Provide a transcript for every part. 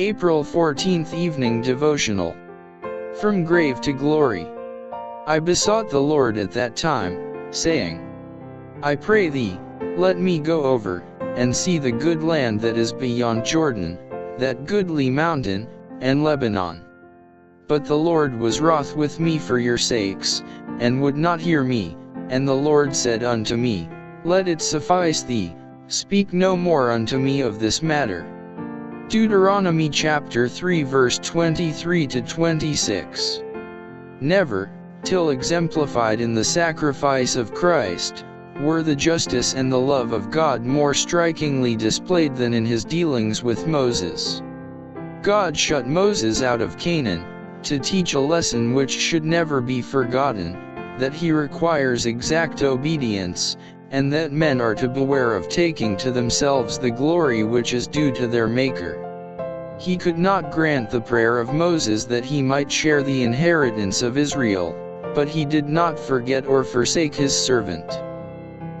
April 14th Evening Devotional. From Grave to Glory. I besought the Lord at that time, saying, I pray thee, let me go over, and see the good land that is beyond Jordan, that goodly mountain, and Lebanon. But the Lord was wroth with me for your sakes, and would not hear me, and the Lord said unto me, Let it suffice thee, speak no more unto me of this matter. Deuteronomy chapter 3 verse 23 to 26. Never, till exemplified in the sacrifice of Christ, were the justice and the love of God more strikingly displayed than in his dealings with Moses. God shut Moses out of Canaan, to teach a lesson which should never be forgotten, that he requires exact obedience, and that men are to beware of taking to themselves the glory which is due to their Maker. He could not grant the prayer of Moses that he might share the inheritance of Israel, but he did not forget or forsake his servant.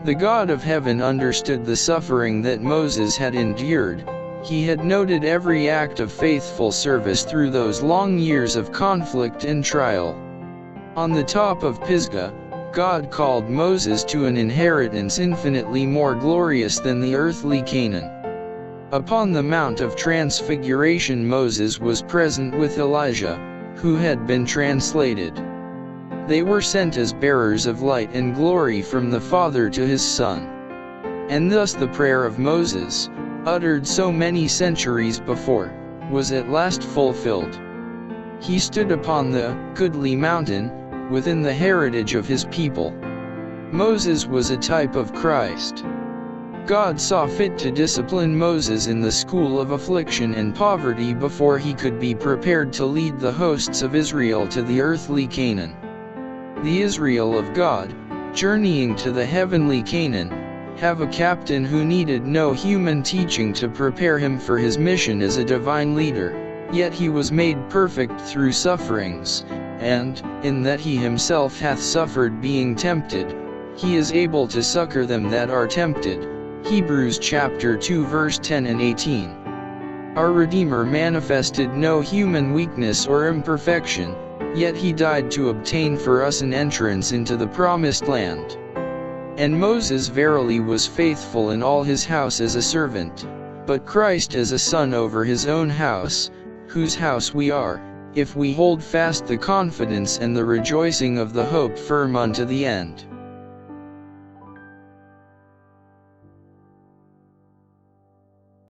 The God of heaven understood the suffering that Moses had endured. He had noted every act of faithful service through those long years of conflict and trial. On the top of Pisgah, God called Moses to an inheritance infinitely more glorious than the earthly Canaan. Upon the Mount of Transfiguration Moses was present with Elijah, who had been translated. They were sent as bearers of light and glory from the Father to his Son. And thus the prayer of Moses, uttered so many centuries before, was at last fulfilled. He stood upon the goodly mountain, within the heritage of his people. Moses was a type of Christ. God saw fit to discipline Moses in the school of affliction and poverty before he could be prepared to lead the hosts of Israel to the earthly Canaan. The Israel of God, journeying to the heavenly Canaan, have a captain who needed no human teaching to prepare him for his mission as a divine leader, yet he was made perfect through sufferings, and, in that he himself hath suffered being tempted, he is able to succor them that are tempted. Hebrews chapter 2 verse 10 and 18. Our Redeemer manifested no human weakness or imperfection, yet he died to obtain for us an entrance into the promised land. And Moses verily was faithful in all his house as a servant, but Christ as a son over his own house, whose house we are, if we hold fast the confidence and the rejoicing of the hope firm unto the end.